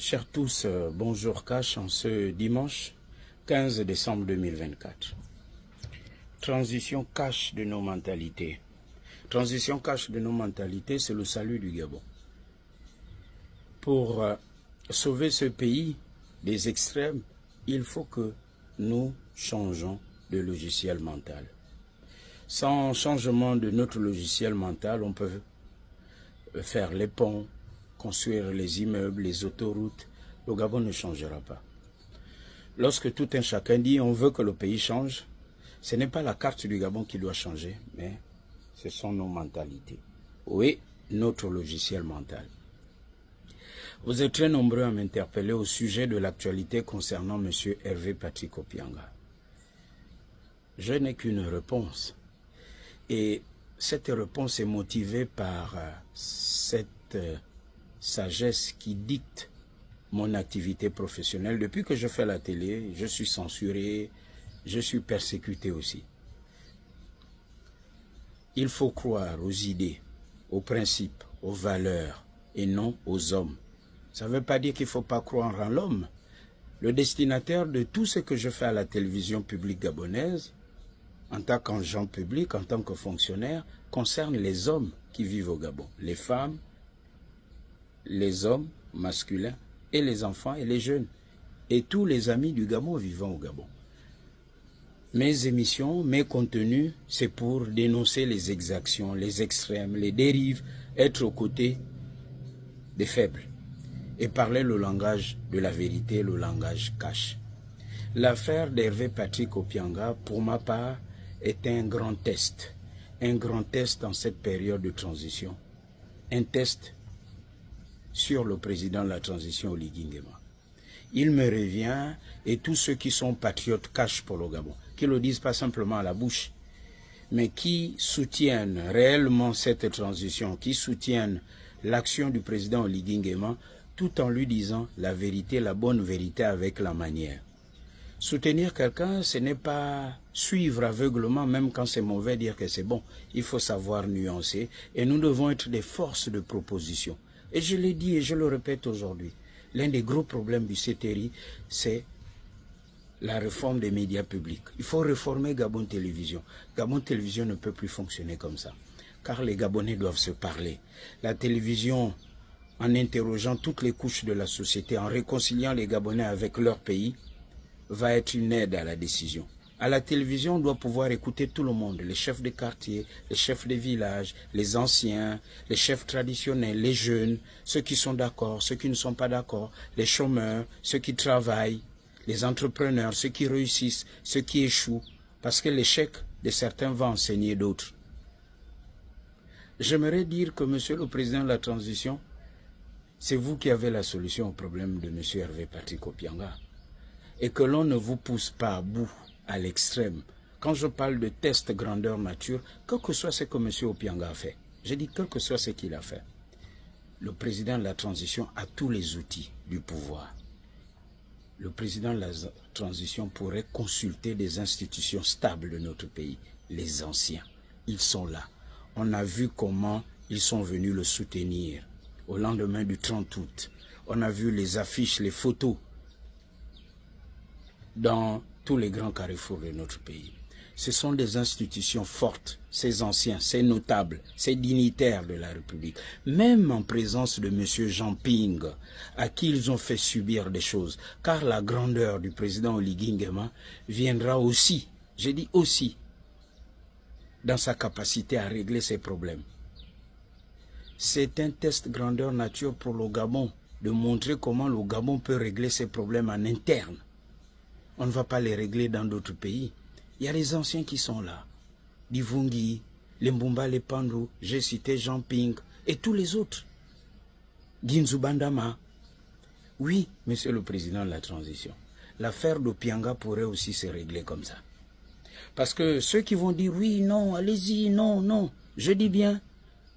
Chers tous, bonjour Cash en ce dimanche 15 décembre 2024. Transition cash de nos mentalités. Transition cash de nos mentalités, c'est le salut du Gabon. Pour sauver ce pays des extrêmes, il faut que nous changeons de logiciel mental. Sans changement de notre logiciel mental, on peut faire les ponts, construire les immeubles, les autoroutes. Le Gabon ne changera pas. Lorsque tout un chacun dit on veut que le pays change, ce n'est pas la carte du Gabon qui doit changer, mais ce sont nos mentalités. Oui, notre logiciel mental. Vous êtes très nombreux à m'interpeller au sujet de l'actualité concernant M. Hervé Patrick Opianga. Je n'ai qu'une réponse. Et cette réponse est motivée par cette sagesse qui dicte mon activité professionnelle. Depuis que je fais la télé, je suis censuré, je suis persécuté aussi. Il faut croire aux idées, aux principes, aux valeurs et non aux hommes. Ça ne veut pas dire qu'il ne faut pas croire en l'homme. Le destinataire de tout ce que je fais à la télévision publique gabonaise, en tant qu'agent public, en tant que fonctionnaire, concerne les hommes qui vivent au Gabon. Les femmes, les hommes masculins et les enfants et les jeunes. Et tous les amis du Gabon vivant au Gabon. Mes émissions, mes contenus, c'est pour dénoncer les exactions, les extrêmes, les dérives, être aux côtés des faibles. Et parler le langage de la vérité, le langage cash. L'affaire d'Hervé Patrick Opianga, pour ma part, est un grand test. Un grand test en cette période de transition. Un test sur le président de la transition, Oligui Nguema. Il me revient, et tous ceux qui sont patriotes cash pour le Gabon, qui ne le disent pas simplement à la bouche, mais qui soutiennent réellement cette transition, qui soutiennent l'action du président Oligui Nguema, tout en lui disant la vérité, la bonne vérité avec la manière. Soutenir quelqu'un, ce n'est pas suivre aveuglement, même quand c'est mauvais, dire que c'est bon. Il faut savoir nuancer, et nous devons être des forces de proposition. Et je l'ai dit et je le répète aujourd'hui, l'un des gros problèmes du CTRI, c'est la réforme des médias publics. Il faut réformer Gabon Télévision. Gabon Télévision ne peut plus fonctionner comme ça, car les Gabonais doivent se parler. La télévision, en interrogeant toutes les couches de la société, en réconciliant les Gabonais avec leur pays, va être une aide à la décision. À la télévision, on doit pouvoir écouter tout le monde, les chefs de quartier, les chefs de village, les anciens, les chefs traditionnels, les jeunes, ceux qui sont d'accord, ceux qui ne sont pas d'accord, les chômeurs, ceux qui travaillent, les entrepreneurs, ceux qui réussissent, ceux qui échouent, parce que l'échec de certains va enseigner d'autres. J'aimerais dire que, monsieur le président de la transition, c'est vous qui avez la solution au problème de monsieur Hervé Patrick Opianga. Et que l'on ne vous pousse pas à bout, à l'extrême. Quand je parle de test grandeur nature, quel que soit ce que M. Opianga a fait, je dis quel que soit ce qu'il a fait, le président de la transition a tous les outils du pouvoir. Le président de la transition pourrait consulter des institutions stables de notre pays, les anciens. Ils sont là. On a vu comment ils sont venus le soutenir au lendemain du 30 août. On a vu les affiches, les photos dans tous les grands carrefours de notre pays. Ce sont des institutions fortes, ces anciens, ces notables, ces dignitaires de la République. Même en présence de M. Jean Ping, à qui ils ont fait subir des choses. Car la grandeur du président Oligui Nguema viendra aussi, j'ai dit aussi, dans sa capacité à régler ses problèmes. C'est un test grandeur nature pour le Gabon, de montrer comment le Gabon peut régler ses problèmes en interne. On ne va pas les régler dans d'autres pays. Il y a les anciens qui sont là. Divungi, les Mbumba, les Pandou, j'ai cité Jean Ping et tous les autres. Ginzu Bandama. Oui, monsieur le président de la transition, l'affaire d'Opianga pourrait aussi se régler comme ça. Parce que ceux qui vont dire oui, non, allez-y, non, non, je dis bien,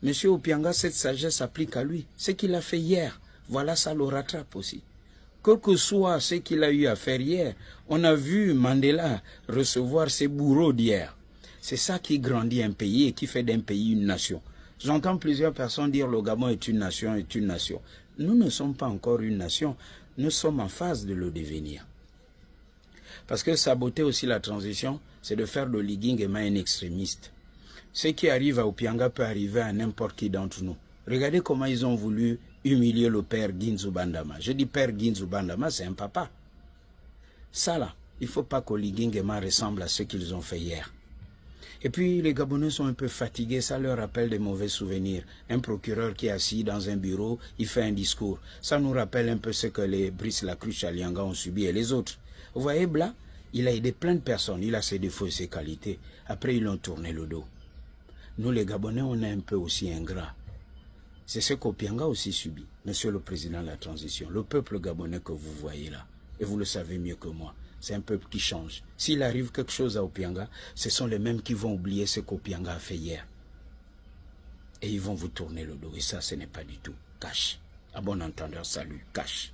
monsieur Opianga, cette sagesse s'applique à lui. Ce qu'il a fait hier, voilà, ça le rattrape aussi. Quel que soit ce qu'il a eu à faire hier, on a vu Mandela recevoir ses bourreaux d'hier. C'est ça qui grandit un pays et qui fait d'un pays une nation. J'entends plusieurs personnes dire le Gabon est une nation, Nous ne sommes pas encore une nation, nous sommes en phase de le devenir. Parce que saboter aussi la transition, c'est de faire de Ligi Nguema un extrémiste. Ce qui arrive à Opianga peut arriver à n'importe qui d'entre nous. Regardez comment ils ont voulu humilier le père Ginzu Bandama. Je dis père Ginzu Bandama, c'est un papa. Ça là, il ne faut pas que Ligi Nguema ressemble à ce qu'ils ont fait hier. Et puis les Gabonais sont un peu fatigués, ça leur rappelle des mauvais souvenirs. Un procureur qui est assis dans un bureau, il fait un discours. Ça nous rappelle un peu ce que les Brice Lacruche Alianga ont subi et les autres. Vous voyez, Bla, il a aidé plein de personnes, il a ses défauts et ses qualités. Après, ils l'ont tourné le dos. Nous, les Gabonais, on est un peu aussi ingrats. C'est ce qu'Opianga aussi subit, Monsieur le Président de la Transition. Le peuple gabonais que vous voyez là, et vous le savez mieux que moi, c'est un peuple qui change. S'il arrive quelque chose à Opianga, ce sont les mêmes qui vont oublier ce qu'Opianga a fait hier. Et ils vont vous tourner le dos. Et ça, ce n'est pas du tout cash. À bon entendeur, salut, cash.